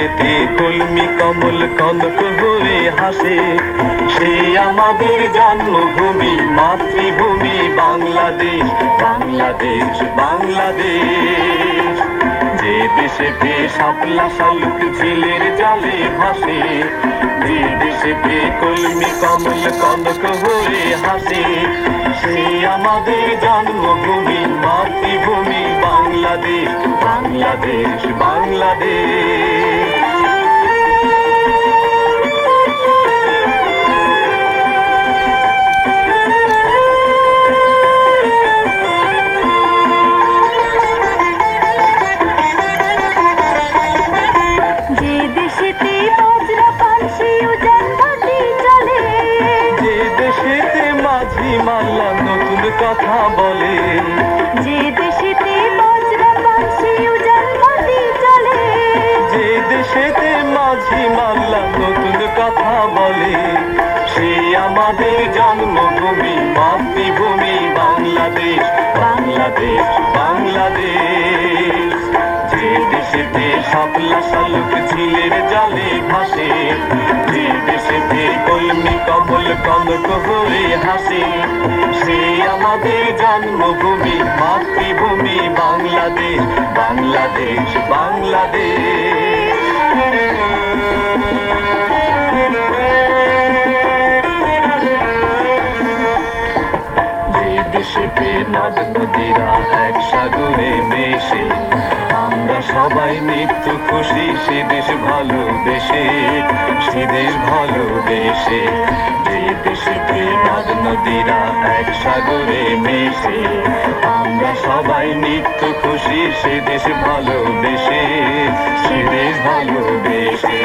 দেশেতে কলমি কমল কনক হয়ে হাসে, সে আমাদের জন্মভূমি মাতৃভূমি বাংলাদেশ, বাংলাদেশ, বাংলাদেশ। যে দেশেতে শাপলা শালুক ঝিলের জলে ভাসে, যে দেশেতে কলমি কমল কনক হয়ে হাসে, সে আমাদের জন্মভূমি মাতৃভূমি বাংলাদেশ, বাংলাদেশ, বাংলাদেশ। মাল্লা নতুন কথা বলে, যে দেশেতে বজ্রা পানসি উজান নদী চলে, যে দেশেতে মাঝি মাল্লা নতুন কথা বলে, সে আমাদের জন্মভূমি মাতৃভূমি বাংলাদেশ, বাংলাদেশ, বাংলাদেশ। যে দেশেতে শাপলা শালুক ঝিলের জলে ভাসে, যে দেশেতে কলমি কমল কনক হয়ে হাসে, সে আমাদের জন্মভূমি মাতৃভূমি বাংলাদেশ, বাংলাদেশ, বাংলাদেশ। যে দেশেতে নদ নদীরা এক সাগরে মেশে, আমরা সবাই নিত্য খুশি সে দেশ ভালোবেসে, সে দেশ ভালোবেসে। যে দেশেতে নদ নদীরা এক সাগরে মেশে, আমরা সবাই নিত্য খুশি সে দেশ ভালোবেসে, সে দেশ ভালোবেসে।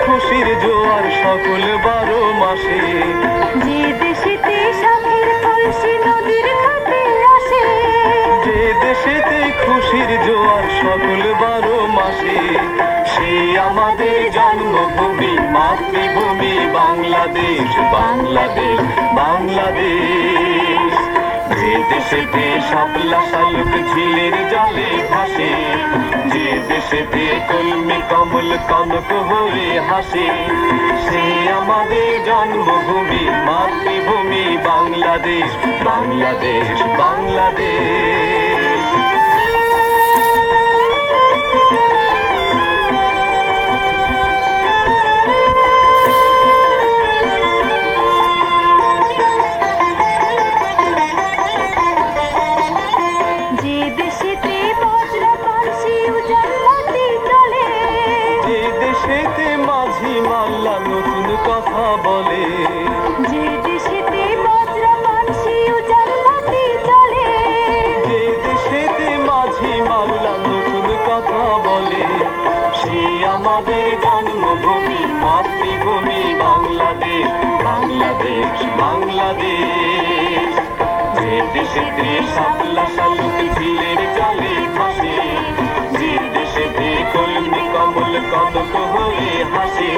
খুশির জোয়ার সকল 12 মাসে, যে দেশেতে শাখের কলসি নদীর ঘাটে আসে, যে দেশেতে খুশির জোয়ার সকল 12 মাসে, সে আমাদের জন্মভূমি মাতৃভূমি বাংলাদেশ, বাংলাদেশ, বাংলাদেশ। যে দেশেতে শাপলা শালুক ঝিলের জলে ভাসে, যে দেশেতে কলমি কমল কনক হয়ে হাসে, সে আমাদের জন্মভূমি মাতৃভূমি বাংলাদেশ, বাংলাদেশ, বাংলাদেশ। মাঝি মাল্লা নতুন কথা বলে, যে দেশেতে বজ্রা পানসি উজান নদী চলে, যে দেশেতে মাঝি মাল্লা নতুন কথা বলে, সে আমাদের জন্মভূমি মাতৃভূমি বাংলাদেশ, বাংলাদেশ, বাংলাদেশ। যে দেশেতে শাপলা শালুক ঝিলের জলে ভাসে, যে দেশেতে কলমি কমল কনক হয়ে হাসে,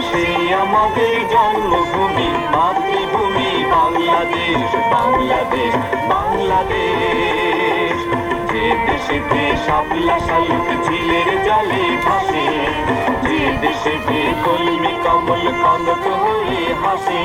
সে আমাদের জন্মভূমি মাতৃভূমি বাংলাদেশ, বাংলাদেশ, বাংলাদেশ। যে দেশেতে শাপলা শালুক ঝিলের জলে ভাসে, যে দেশেতে কলমি কমল কনক হয়ে হাসে,